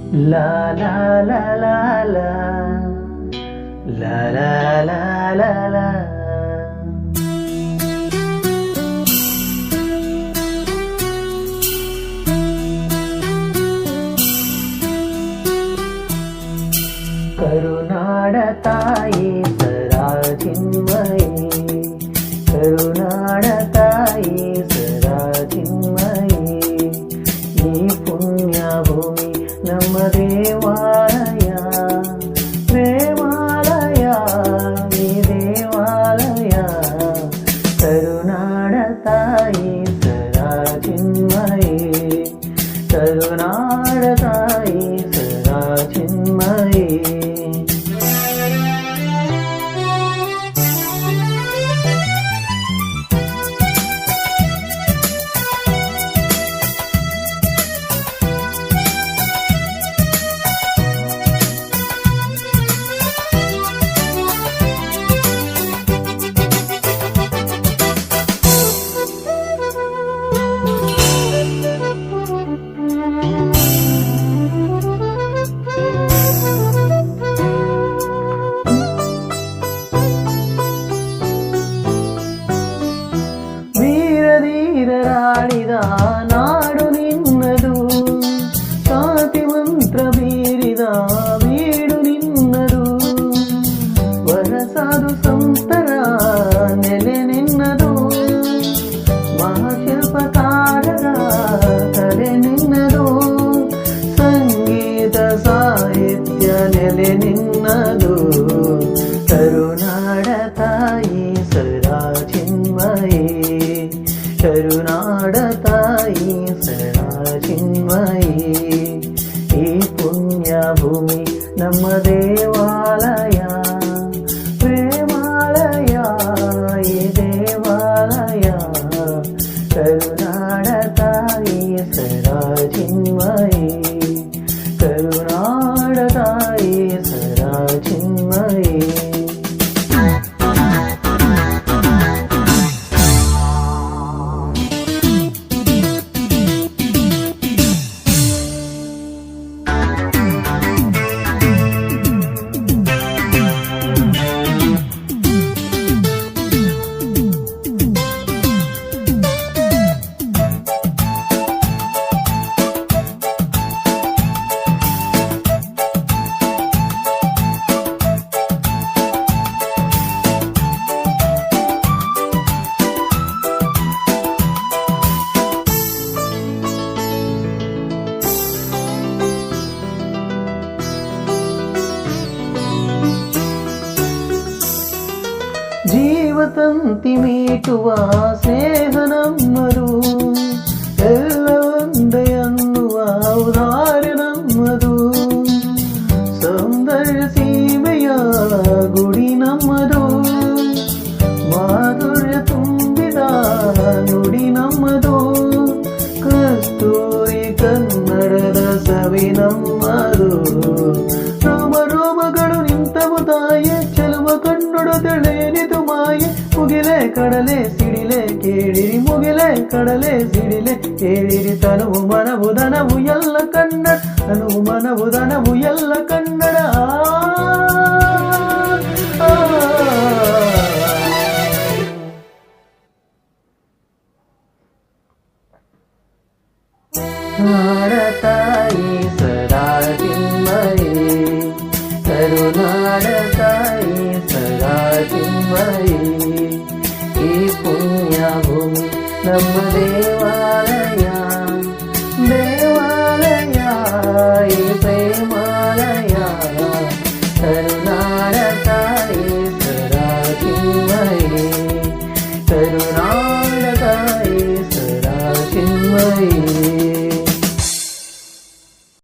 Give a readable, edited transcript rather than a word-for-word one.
La la la la la la la la la la. ಕರುನಾಡ ತಾಯಿ ಸರಾಚಿನ್ಮಯಿ, ಕರುನಾಡ ತಾಯಿ ಸರಾಚಿನ್ಮಯಿ, ಈ ಪುಣ್ಯ ಭೂಮಿ ನಮ್ಮ ದೇವಾಲಯ, ದೇವಾಲಯ ಈ ದೇವಾಲಯ. ಕರುನಾಡ ತಾಯಿ ಸರಾಚಿನ್ಮಯಿ, ಕರುನಾಡ ತಾಯಿ ಸರಾಚಿನ್ಮಯಿ. ಧೀರರಾಡಿದ ನಾಡು ನಿನ್ನದು, ಶಾಂತಿ ಮಂತ್ರ ಬೀರಿದ ಬೀಡು ನಿನ್ನದು, ವರಸಾದು ಸಂತರ ನೆಲೆ ನಿನ್ನದು, ಮಹಾಶಿಲ್ಪಕಾರರ ಕಲೆ ನಿನ್ನದು, ಸಂಗೀತ ಸಾಹಿತ್ಯ ನೆಲೆ ನಿನ್ನದು. ಕರುನಾಡ ತಾಯಿ ಸರಾಚಿನ್ಮಯಿ, ಕರುನಾಡ ತಾಯಿ ಸರಾಚಿನ್ಮಯಿ, ಈ ಪುಣ್ಯ ಭೂಮಿ ನಮ್ಮ ದೇವಾಲಯ, ಪ್ರೇಮಾಲಯ ಈ ದೇವಾಲಯ. ಕರುನಾಡ ತಾಯಿ ಸರಾಚಿನ್ಮಯಿ, ಕರುನಾಡ ತಾಯಿ ಸರಾಚಿನ್ಮಯಿ. ಜೀವತಂತಿ ಮೀಟುವ ಸ್ನೇಹ ನಮ್ಮದು, ಎಲ್ಲ ಒಂದೇ ಅನ್ನುವ ಔದಾರ್ಯ ನಮ್ಮದು, ಸೌಂದರ್ಯ ಸೀಮೆಯ ಗುಡಿ ನಮ್ಮದು, ಮಾಧುರ್ಯ ತುಂಬಿದ ನುಡಿ ನಮ್ಮದು, ಕಸ್ತೂರಿ ಕನ್ನಡದ ಸವಿ ನಮ್ಮದು. ರೋಮ ರೋಮಗಳು ನಿಂತವು ತಾಯೆ, ಚೆಲುವ ಕಣ್ಣೊಡದೆಳೆನಿದು ಮಾಯೆ, ಮುಗಿಲೆ ಕಡಲೆ ಸಿಡಿಲೆ ಕೇಳಿರಿ, ಮುಗಿಲೆ ಕಡಲೆ ಸಿಡಿಲೆ ಕೇಳಿರಿ. ತನುವು ಮನವು ಧನವು ಎಲ್ಲ ಕನ್ನಡ, ತನುವು ಮನವು ಧನವು ಎಲ್ಲ ಕನ್ನಡ. ನಾಡ ತಾಯಿ ಸರಾಚಿನ್ಮಯಿ, ಕರುನಾಡ ತಾಯಿ ಸರಾಚಿನ್ಮಯಿ, ಈ ಪುಣ್ಯ ಭೂಮಿ ನಮ್ಮ ದೇವಾಲಯ.